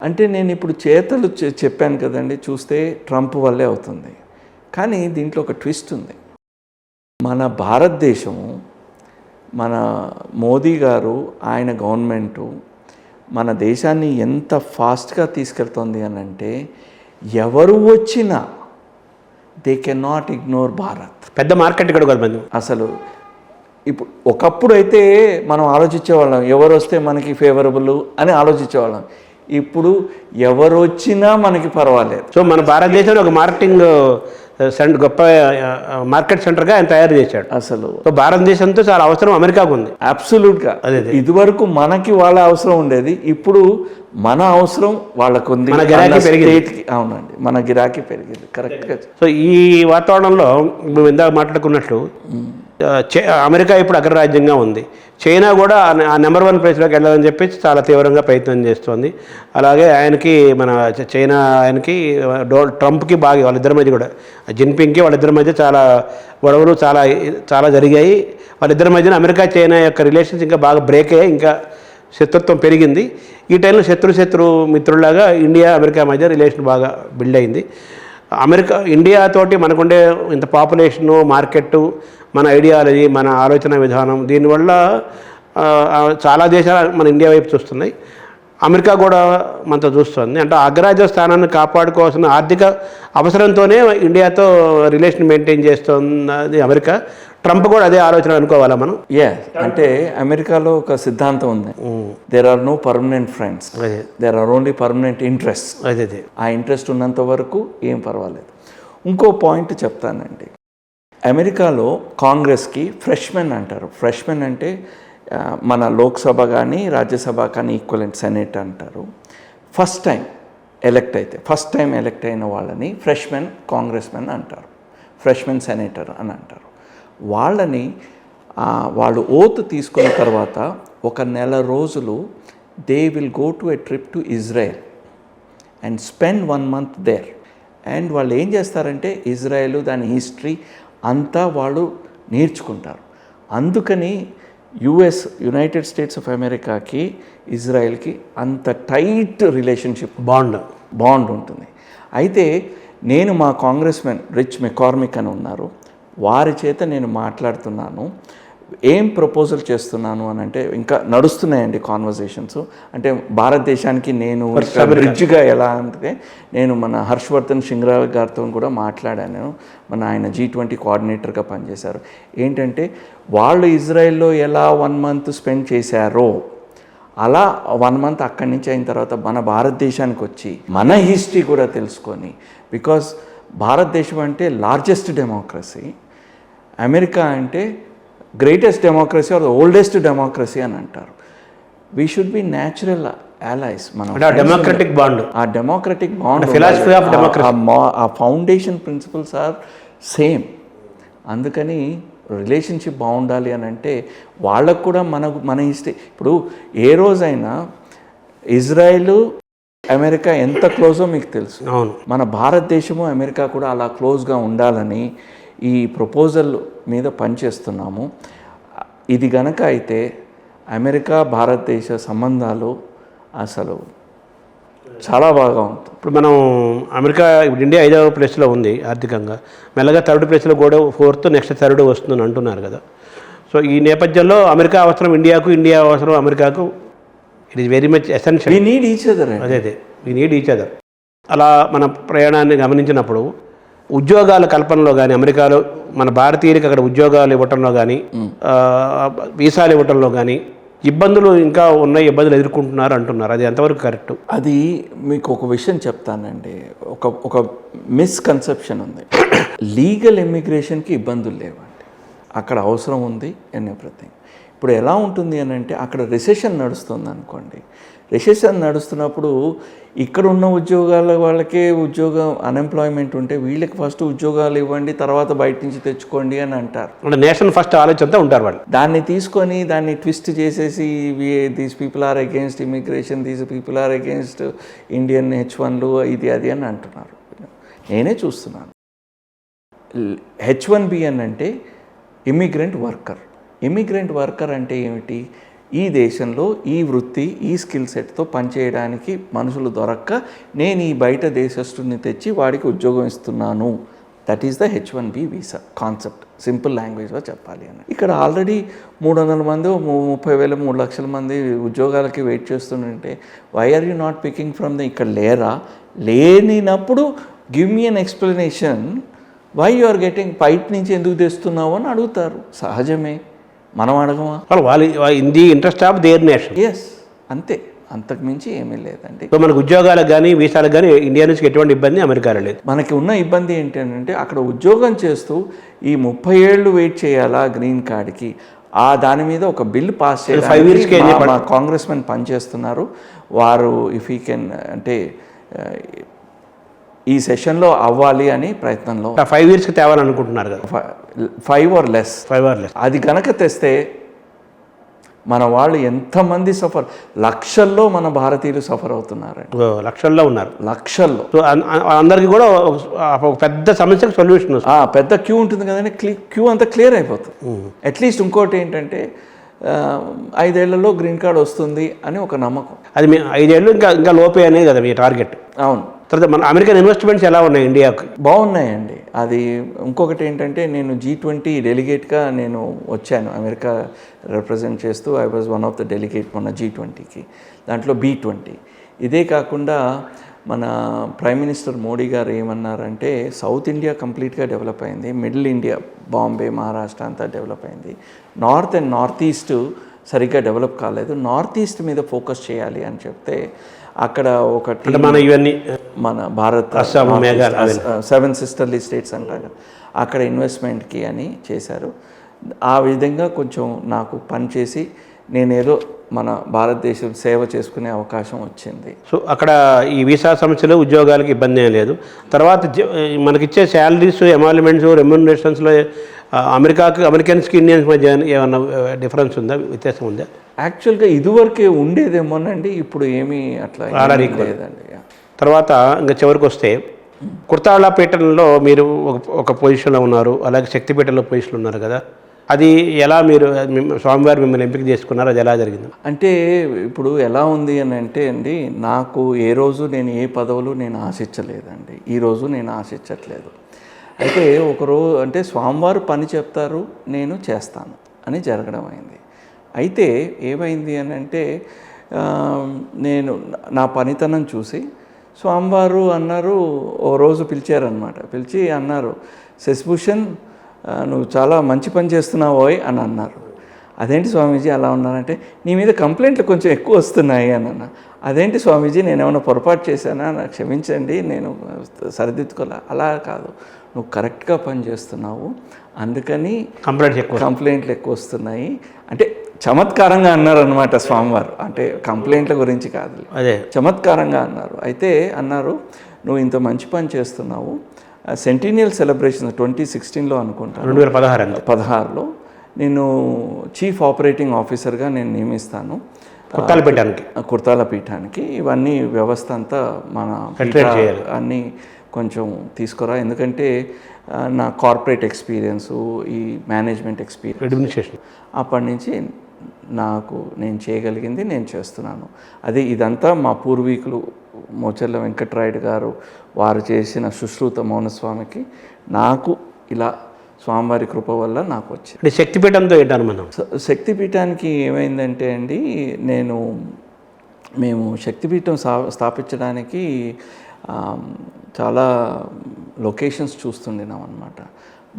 అంటే నేను ఇప్పుడు చేతలు చెప్పాను కదండి, చూస్తే ట్రంప్ వల్లే అవుతుంది. కానీ దీంట్లో ఒక ట్విస్ట్ ఉంది. మన భారతదేశము, మన మోదీ గారు, ఆయన గవర్నమెంటు మన దేశాన్ని ఎంత ఫాస్ట్గా తీసుకెళ్తుంది అని అంటే, ఎవరు వచ్చినా they can not ignore Bharat. పెద్ద మార్కెట్ ఇక్కడ కదా. అసలు ఇప్పుడు ఒకప్పుడు అయితే మనం ఆలోచించేవాళ్ళం, ఎవరు వస్తే మనకి ఫేవరబుల్ అని ఆలోచించేవాళ్ళం. ఇప్పుడు ఎవరు వచ్చినా మనకి పర్వాలేదు. సో మన భారతదేశంలో ఒక మార్కెటింగ్ గొప్ప మార్కెట్ సెంటర్గా ఆయన తయారు చేశాడు. అసలు సో భారతదేశంతో చాలా అవసరం అమెరికాకు ఉంది. అబ్సల్యూట్గా. ఇదివరకు మనకి వాళ్ళ అవసరం ఉండేది, ఇప్పుడు మన అవసరం వాళ్ళకు ఉంది. మన గిరాకీ పెరిగింది. అవునండి, మన గిరాకీ పెరిగింది. కరెక్ట్గా. సో ఈ వాతావరణంలో మేము ఇందాక మాట్లాడుకున్నట్లు అమెరికా ఇప్పుడు అగ్రరాజ్యంగా ఉంది. చైనా కూడా ఆ నెంబర్ 1 ప్లేస్లోకి వెళ్ళాలని చెప్పి చాలా తీవ్రంగా ప్రయత్నం చేస్తోంది. అలాగే ఆయనకి మన చైనా ఆయనకి ట్రంప్కి బాగా వాళ్ళిద్దరి మధ్య కూడా జిన్పింగ్కి వాళ్ళిద్దరి మధ్య చాలా గొడవలు చాలా జరిగాయి. వాళ్ళిద్దరి మధ్యన అమెరికా చైనా యొక్క రిలేషన్స్ ఇంకా బాగా బ్రేక్ అయ్యాయి, ఇంకా శత్రుత్వం పెరిగింది. ఈ టైంలో శత్రు మిత్రులాగా ఇండియా అమెరికా మధ్య రిలేషన్ బాగా బిల్డ్ అయింది. ఇండియాతోటి మనకుండే ఇంత పాపులేషను, మార్కెట్టు, మన ఐడియాలజీ, మన ఆలోచన విధానం, దీనివల్ల చాలా దేశాలు మన ఇండియా వైపు చూస్తున్నాయి. అమెరికా కూడా మనతో చూస్తుంది. అంటే అగ్రరాజ్య స్థానాన్ని కాపాడుకోవాల్సిన ఆర్థిక అవసరంతోనే ఇండియాతో రిలేషన్ మెయింటైన్ చేస్తుంది అమెరికా. ట్రంప్ కూడా అదే ఆలోచన అనుకోవాలా మనం? అంటే అమెరికాలో ఒక సిద్ధాంతం ఉంది, there are no permanent friends, there are only permanent interest. అదే ఆ ఇంట్రెస్ట్ ఉన్నంత వరకు ఏం పర్వాలేదు. ఇంకో పాయింట్ చెప్తానండి. అమెరికాలో కాంగ్రెస్కి ఫ్రెష్మెన్ అంటారు. ఫ్రెష్మెన్ అంటే మన లోక్సభ కానీ రాజ్యసభ కానీ ఈక్వలెంట్ సెనేట్ అంటారు. ఫస్ట్ టైం ఎలక్ట్ అయిన వాళ్ళని ఫ్రెష్మెన్ కాంగ్రెస్మెన్ అంటారు, ఫ్రెష్మెన్ సెనేటర్ అని అంటారు. వాళ్ళని వాళ్ళు ఓత్ తీసుకున్న తర్వాత ఒక నెల రోజులు they will go to a trip to Israel and spend 1 month there. And వాళ్ళు ఏం చేస్తారంటే ఇజ్రాయెల్, దాని హిస్టరీ అంతా వాళ్ళు నేర్చుకుంటారు. అందుకని యునైటెడ్ స్టేట్స్ ఆఫ్ అమెరికాకి ఇజ్రాయెల్కి అంత టైట్ రిలేషన్షిప్, బాండ్ ఉంటుంది. అయితే నేను మా కాంగ్రెస్మెన్ రిచ్ మెకార్మిక్ అని ఉన్నారు, వారి చేత నేను మాట్లాడుతున్నాను. ఏం ప్రపోజల్ చేస్తున్నాను అని అంటే, ఇంకా నడుస్తున్నాయండి కాన్వర్జేషన్స్. అంటే భారతదేశానికి నేను బ్రిడ్జ్గా ఎలా అంటే, నేను మన హర్షవర్ధన్ శ్రింగ్లా గారితో కూడా మాట్లాడాను. ఆయన G20 కోఆర్డినేటర్గా పనిచేశారు. ఏంటంటే వాళ్ళు ఇజ్రాయెల్లో ఎలా 1 month స్పెండ్ చేశారో అలా 1 month అక్కడి నుంచి అయిన తర్వాత మన భారతదేశానికి వచ్చి మన హిస్టరీ కూడా తెలుసుకొని, బికాజ్ భారతదేశం అంటే లార్జెస్ట్ డెమోక్రసీ, అమెరికా అంటే greatest democracy or the oldest democracy అని అంటారు. We should be natural allies. Democratic bond, ఆ democratic bond, philosophy of democracy, ఆ ఫౌండేషన్ ప్రిన్సిపల్స్ ఆర్ సేమ్. అందుకని రిలేషన్షిప్ బాగుండాలి అని అంటే వాళ్ళకు కూడా మన హిస్టరీ. ఇప్పుడు ఏ రోజైనా ఇజ్రాయెల్ అమెరికా ఎంత క్లోజో మీకు తెలుసు. అవును, మన భారతదేశము అమెరికా కూడా అలా క్లోజ్గా ఉండాలని ఈ ప్రపోజల్ మీద పనిచేస్తున్నాము. ఇది గనక అయితే అమెరికా భారతదేశ సంబంధాలు అసలు చాలా బాగా ఉంటుంది. ఇప్పుడు మనం అమెరికా, ఇప్పుడు ఇండియా 5వ ప్లేస్లో ఉంది ఆర్థికంగా, మెల్లగా 3rd ప్లేస్లో కూడా 4th, నెక్స్ట్ 3rd వస్తుందని అంటున్నారు కదా. సో ఈ నేపథ్యంలో అమెరికా అవసరం ఇండియాకు, ఇండియా అవసరం అమెరికాకు. It is very much essential. We need each other. అదే వి నీడ్ ఈచ్ అదర్. అలా మన ప్రయాణాన్ని గమనించినప్పుడు ఉద్యోగాల కల్పనలో కానీ, అమెరికాలో మన భారతీయులకి అక్కడ ఉద్యోగాలు ఇవ్వటంలో కానీ, వీసాలు ఇవ్వటంలో కానీ ఇబ్బందులు ఎదుర్కొంటున్నారు అంటున్నారు. అది ఎంతవరకు కరెక్ట్? అది మీకు ఒక విషయం చెప్తానండి. ఒక మిస్కన్సెప్షన్ ఉంది. లీగల్ ఇమ్మిగ్రేషన్కి ఇబ్బందులు లేవండి, అక్కడ అవసరం ఉంది అండ్ ఎవ్రీథింగ్. ఇప్పుడు ఎలా ఉంటుంది అని అంటే, అక్కడ రిసెషన్ నడుస్తుంది అనుకోండి. రిసెషన్ నడుస్తున్నప్పుడు ఇక్కడ ఉన్న ఉద్యోగాల వాళ్ళకే అన్ఎంప్లాయ్మెంట్ ఉంటే వీళ్ళకి ఫస్ట్ ఉద్యోగాలు ఇవ్వండి, తర్వాత బయట నుంచి తెచ్చుకోండి అని అంటారు. అంటే నేషన్ ఫస్ట్ ఆలోచనతో ఉంటారు వాళ్ళు. దాన్ని తీసుకొని దాన్ని ట్విస్ట్ చేసేసి these people are against immigration, these people are against Indian H1లు, ఇది అది అని అంటున్నారు. నేనే చూస్తున్నాను. H1B అంటే ఇమిగ్రెంట్ వర్కర్ అంటే ఏమిటి? ఈ దేశంలో ఈ వృత్తి ఈ స్కిల్ సెట్తో పనిచేయడానికి మనుషులు దొరక్క నేను ఈ బయట దేశస్తుని తెచ్చి వాడికి ఉద్యోగం ఇస్తున్నాను. That is the H1B visa concept. Simple లాంగ్వేజ్లో చెప్పాలి అని. ఇక్కడ ఆల్రెడీ 300 మంది 30,000 3 లక్షల మంది ఉద్యోగాలకి వెయిట్ చేస్తుంటే why are you not picking from the ఇక్కడ లేరా? లేనినప్పుడు give me an explanation why you are getting బయట నుంచి ఎందుకు తెస్తున్నావు అని అడుగుతారు. సహజమే, మనం అడగమా? వాళ్ళు in the interest of their nation. Yes, అంతే, అంతకుమించి ఏమీ లేదండి. సో మనకు ఉద్యోగాలకు కానీ వీసాలకు కానీ ఇండియా నుంచి ఎటువంటి ఇబ్బంది అమెరికాలో లేదు. మనకి ఉన్న ఇబ్బంది ఏంటంటే అక్కడ ఉద్యోగం చేస్తూ ఈ 30 ఏళ్ళు వెయిట్ చేయాలా గ్రీన్ కార్డ్కి, దాని మీద ఒక బిల్ పాస్ చేయడానికి మా కాంగ్రెస్ మెన్ పనిచేస్తున్నారు. వారు ఇఫ్ ఈ కెన్ అంటే ఈ సెషన్లో అవ్వాలి అని ప్రయత్నంలో 5 yearsకి తేవాలనుకుంటున్నారు కదా. 5 or less. అది కనుక తెస్తే మన వాళ్ళు ఎంతమంది లక్షల్లో మన భారతీయులు సఫర్ అవుతున్నారండి. లక్షల్లో ఉన్నారు. లక్షల్లో. సో అందరికీ కూడా ఒక పెద్ద సమస్యకు సొల్యూషన్ పెద్ద క్యూ ఉంటుంది కదండి. క్యూ అంతా క్లియర్ అయిపోతుంది. అట్లీస్ట్ ఇంకోటి ఏంటంటే 5 ఏళ్లలో గ్రీన్ కార్డ్ వస్తుంది అని ఒక నమ్మకం. అది 5 ఏళ్ళు ఇంకా లోపే అనేది కదా మీ టార్గెట్. అవును. తర్వాత మన అమెరికన్ ఇన్వెస్ట్మెంట్స్ ఎలా ఉన్నాయి ఇండియాకి? బాగున్నాయండి. అది ఇంకొకటి ఏంటంటే నేను G20 డెలిగేట్గా నేను వచ్చాను అమెరికా రిప్రజెంట్ చేస్తూ. I was one of the delegate మొన్న G20కి. దాంట్లో B20. ఇదే కాకుండా మన ప్రైమ్ మినిస్టర్ మోడీ గారు ఏమన్నారంటే సౌత్ ఇండియా కంప్లీట్గా డెవలప్ అయింది, మిడిల్ ఇండియా బాంబే మహారాష్ట్ర అంతా డెవలప్ అయింది, నార్త్ అండ్ నార్త్ ఈస్ట్ సరిగ్గా డెవలప్ కాలేదు, నార్త్ ఈస్ట్ మీద ఫోకస్ చేయాలి అని చెప్తే అక్కడ ఒకటి మన భారత్ 7 సిస్టర్లీ స్టేట్స్ అంటారు అక్కడ ఇన్వెస్ట్మెంట్కి అని చేశారు. ఆ విధంగా కొంచెం నాకు పనిచేసి నేనేదో మన భారతదేశం సేవ చేసుకునే అవకాశం వచ్చింది. సో అక్కడ ఈ వీసా సమస్యలు ఉద్యోగాలకు ఇబ్బంది ఏం లేదు. తర్వాత మనకిచ్చే శాలరీస్ ఎమాల్మెంట్స్ రెమ్యూనరేషన్స్లో అమెరికన్స్కి ఇండియన్స్ మధ్య ఏమన్నా డిఫరెన్స్ ఉందా, వ్యత్యాసం ఉందా? యాక్చువల్గా ఇదివరకే ఉండేదేమోనండి, ఇప్పుడు ఏమీ అట్లా లేదండి. తర్వాత ఇంకా చివరికి వస్తే కుర్తాళ్ళపేటలో మీరు ఒక పొజిషన్లో ఉన్నారు, అలాగే శక్తిపేటలో పొజిషన్లో ఉన్నారు కదా. అది ఎలా మీరు స్వామివారు మిమ్మల్ని ఎంపిక చేసుకున్నారు, అది ఎలా జరిగింది? అంటే ఇప్పుడు ఎలా ఉంది అని అంటే అండి, నాకు ఏ రోజు నేను ఏ పదవులు నేను ఆశించలేదండి, ఈరోజు నేను ఆశించట్లేదు. అయితే ఒకరోజు అంటే స్వామివారు పని చెప్తారు, నేను చేస్తాను అని జరగడం అయింది. అయితే ఏమైంది అని అంటే నేను నా పనితనం చూసి స్వామివారు అన్నారు, ఓ రోజు పిలిచారనమాట. పిలిచి అన్నారు, శశిభూషణ్ నువ్వు చాలా మంచి పని చేస్తున్నావోయ్ అని అన్నారు. అదేంటి స్వామీజీ అలా ఉన్నారంటే, నీ మీద కంప్లైంట్లు కొంచెం ఎక్కువ వస్తున్నాయి అని అన్న. అదేంటి స్వామీజీ నేను ఏమైనా పొరపాటు చేశానా, నాకు క్షమించండి, నేను సరిదిద్దుకోలే. అలా కాదు, నువ్వు కరెక్ట్గా పని చేస్తున్నావు, అందుకని కంప్లైంట్లు ఎక్కువ వస్తున్నాయి అంటే చమత్కారంగా అన్నారు అనమాట స్వామివారు. అంటే కంప్లైంట్ల గురించి కాదు, అదే చమత్కారంగా అన్నారు. అయితే అన్నారు, నువ్వు ఇంత మంచి పని చేస్తున్నావు, సెంటీనియల్ సెలబ్రేషన్ 2016లో అనుకుంటాను, 2016లో నేను చీఫ్ ఆపరేటింగ్ ఆఫీసర్గా నేను నియమిస్తాను కుర్తాల పీఠానికి. ఇవన్నీ వ్యవస్థ అంతా మన అన్నీ కొంచెం తీసుకురా, ఎందుకంటే నా కార్పొరేట్ ఎక్స్పీరియన్సు, ఈ మేనేజ్మెంట్ ఎక్స్పీరియన్స్ అప్పటి నుంచి నేను చేయగలిగింది నేను చేస్తున్నాను. అది ఇదంతా మా పూర్వీకులు మోచర్ల వెంకట్రాయుడు గారు వారు చేసిన సుశ్రుత మౌనస్వామికి నాకు ఇలా స్వామివారి కృప వల్ల నాకు వచ్చింది. శక్తిపీఠంతో ఏంటాను మనం? శక్తిపీఠానికి ఏమైందంటే అండి, మేము శక్తిపీఠం స్థాపించడానికి చాలా లొకేషన్స్ చూస్తుండినాం అన్నమాట.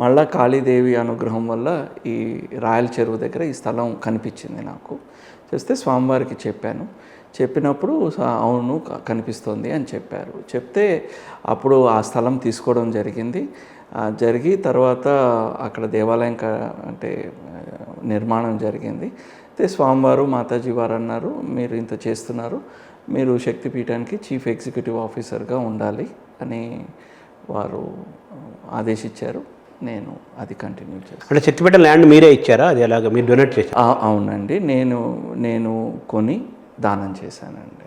మళ్ళా కాళీదేవి అనుగ్రహం వల్ల ఈ రాయల చెరువు దగ్గర ఈ స్థలం కనిపించింది నాకు. చేస్తే స్వామివారికి చెప్పినప్పుడు అవును కనిపిస్తుంది అని చెప్పారు. చెప్తే అప్పుడు ఆ స్థలం తీసుకోవడం జరిగి తర్వాత అక్కడ దేవాలయం అంటే నిర్మాణం జరిగింది. అయితే స్వామివారు మాతాజీ వారు అన్నారు, మీరు ఇంత చేస్తున్నారు, మీరు శక్తిపీఠానికి చీఫ్ ఎగ్జిక్యూటివ్ ఆఫీసర్గా ఉండాలి అని వారు ఆదేశించారు. నేను అది కంటిన్యూ చేస్తాను. అంటే శక్తిపీఠ ల్యాండ్ మీరే ఇచ్చారా? అది ఎలాగ మీరు డొనేట్ చేశారు? అవునండి, నేను కొని దానం చేశానండి.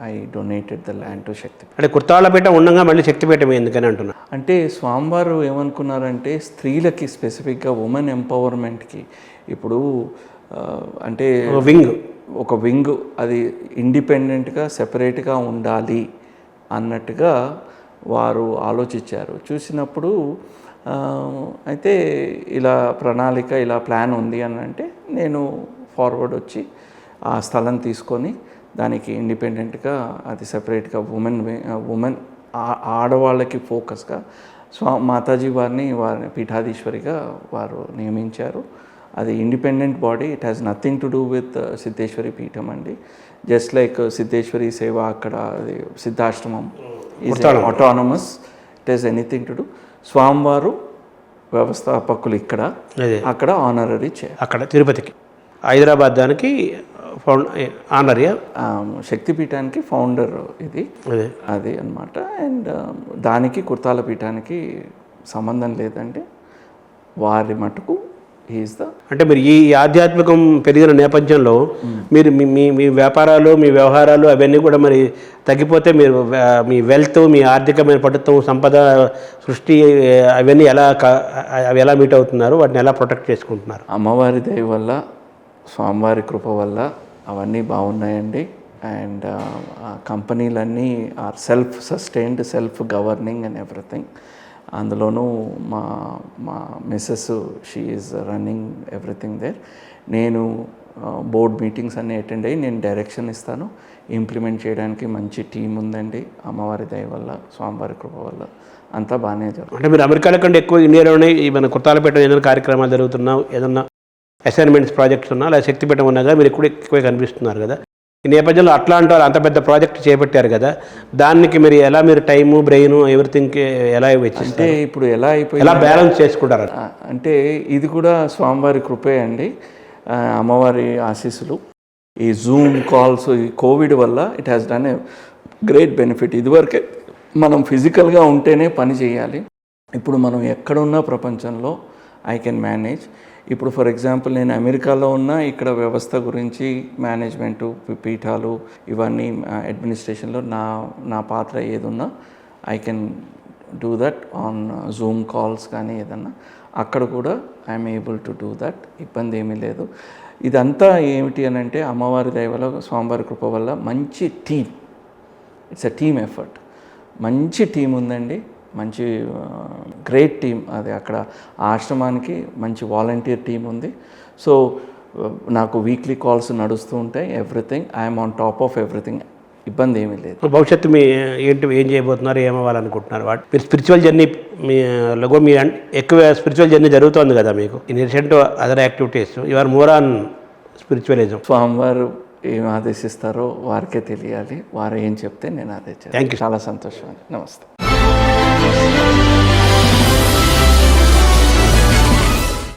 I donated the land to Shaktipeetha. అంటే కుర్తాళ్ళపేట ఉండగా మళ్ళీ శక్తిపీఠ ఎందుకని అంటున్నా అంటే స్వామివారు ఏమనుకున్నారంటే స్త్రీలకి స్పెసిఫిక్గా ఉమెన్ ఎంపవర్మెంట్కి ఇప్పుడు అంటే ఒక వింగ్ అది ఇండిపెండెంట్గా సెపరేట్గా ఉండాలి అన్నట్టుగా వారు ఆలోచించారు. చూసినప్పుడు అయితే ఇలా ప్రణాళిక ఇలా ప్లాన్ ఉంది అని అంటే నేను ఫార్వర్డ్ వచ్చి ఆ స్థలం తీసుకొని దానికి ఇండిపెండెంట్గా అది సెపరేట్గా ఉమెన్ ఆడవాళ్ళకి ఫోకస్గా మాతాజీ వారిని పీఠాధీశ్వరిగా వారు నియమించారు. అది independent body, it has nothing to do with Siddheshwari Peetham అండి. జస్ట్ లైక్ సిద్ధేశ్వరి సేవ అక్కడ అది Siddhashramam is autonomous, it has anything to do. స్వామివారు వ్యవస్థాపకులు ఇక్కడ, అక్కడ ఆనరరీ చైర్. అక్కడ తిరుపతికి, హైదరాబాద్ దానికి ఆనరియా, శక్తిపీఠానికి ఫౌండర్ ఇది అది అన్నమాట. అండ్ దానికి కుర్తాల పీఠానికి సంబంధం లేదండి. వారి మటుకు ఈజ్ ద అంటే మీరు ఈ ఆధ్యాత్మికం పెరిగిన నేపథ్యంలో మీరు మీ వ్యాపారాలు, మీ వ్యవహారాలు అవన్నీ కూడా మరి తగ్గిపోతే మీరు మీ వెల్త్, మీ ఆర్థికమైన పట్టుత్వం, సంపద సృష్టి అవన్నీ అవి ఎలా మీట్ అవుతున్నారు, వాటిని ఎలా ప్రొటెక్ట్ చేసుకుంటున్నారు? అమ్మవారి దయ వల్ల, స్వామివారి కృప వల్ల అవన్నీ బాగున్నాయండి. అండ్ కంపెనీలన్నీ are self sustained, self governing and everything. అందులోనూ మా missus she is running everything there. నేను బోర్డ్ మీటింగ్స్ అన్నీ అటెండ్ అయ్యి నేను డైరెక్షన్ ఇస్తాను. ఇంప్లిమెంట్ చేయడానికి మంచి టీం ఉందండి. అమ్మవారి దయ వల్ల, స్వామివారి కృప వల్ల అంతా బాగానే జరుగుతుంది. అంటే మీరు అమెరికాలో కంటే ఎక్కువ ఇండియాలోనే మన కొత్తపేట ఏదైనా కార్యక్రమాలు జరుగుతున్నా, ఏదన్నా అసైన్మెంట్స్ ప్రాజెక్ట్స్ ఉన్నా, లేదా శక్తిపీఠం ఉన్నా కదా మీరు ఎక్కువ కనిపిస్తున్నారు కదా. ఈ నేపథ్యంలో అట్లాంటి వాళ్ళు అంత పెద్ద ప్రాజెక్ట్ చేపట్టారు కదా, దానికి మీరు ఎలా మీరు టైము, బ్రెయిన్, ఎవ్రీథింగ్ ఎలా అంటే ఇప్పుడు ఎలా ఎలా బ్యాలెన్స్ చేసుకుంటారు? అంటే ఇది కూడా స్వామివారి కృపే అండి, అమ్మవారి ఆశీస్సులు. ఈ జూమ్ కాల్స్, ఈ కోవిడ్ వల్ల it has done a great benefit. ఇదివరకే మనం ఫిజికల్గా ఉంటేనే పని చేయాలి. ఇప్పుడు మనం ఎక్కడున్నా ప్రపంచంలో ఐ కెన్ మేనేజ్. ఇప్పుడు ఫర్ ఎగ్జాంపుల్ నేను అమెరికాలో ఉన్న, ఇక్కడ వ్యవస్థ గురించి, మేనేజ్మెంటు, పీఠాలు, ఇవన్నీ అడ్మినిస్ట్రేషన్లో నా పాత్ర ఏదున్నా I can do that on Zoom calls కానీ ఏదన్నా, అక్కడ కూడా I'm able to do that. ఇబ్బంది ఏమీ లేదు. ఇదంతా ఏమిటి అని అంటే అమ్మవారి దయ వల్ల, స్వామివారి కృప వల్ల మంచి team, it's a team effort. మంచి టీం ఉందండి, మంచి గ్రేట్ టీం. అది అక్కడ ఆశ్రమానికి మంచి వాలంటీర్ టీం ఉంది. సో నాకు వీక్లీ కాల్స్ నడుస్తూ ఉంటాయి. Everything I'm on top of everything. ఇబ్బంది ఏమీ లేదు. భవిష్యత్తు ఏం చేయబోతున్నారు, ఏమవ్వాలనుకుంటున్నారు? మీరు స్పిరిచువల్ జర్నీ మీ ఎక్కువ స్పిరిచువల్ జర్నీ జరుగుతుంది కదా మీకు, in addition to other activities you are more on spiritualism. స్వామివారు ఏం ఆదేశిస్తారో వారికే తెలియాలి. వారు ఏం చెప్తే నేను అదే చేస్తాను. Thank you. చాలా సంతోషం అండి. నమస్తే.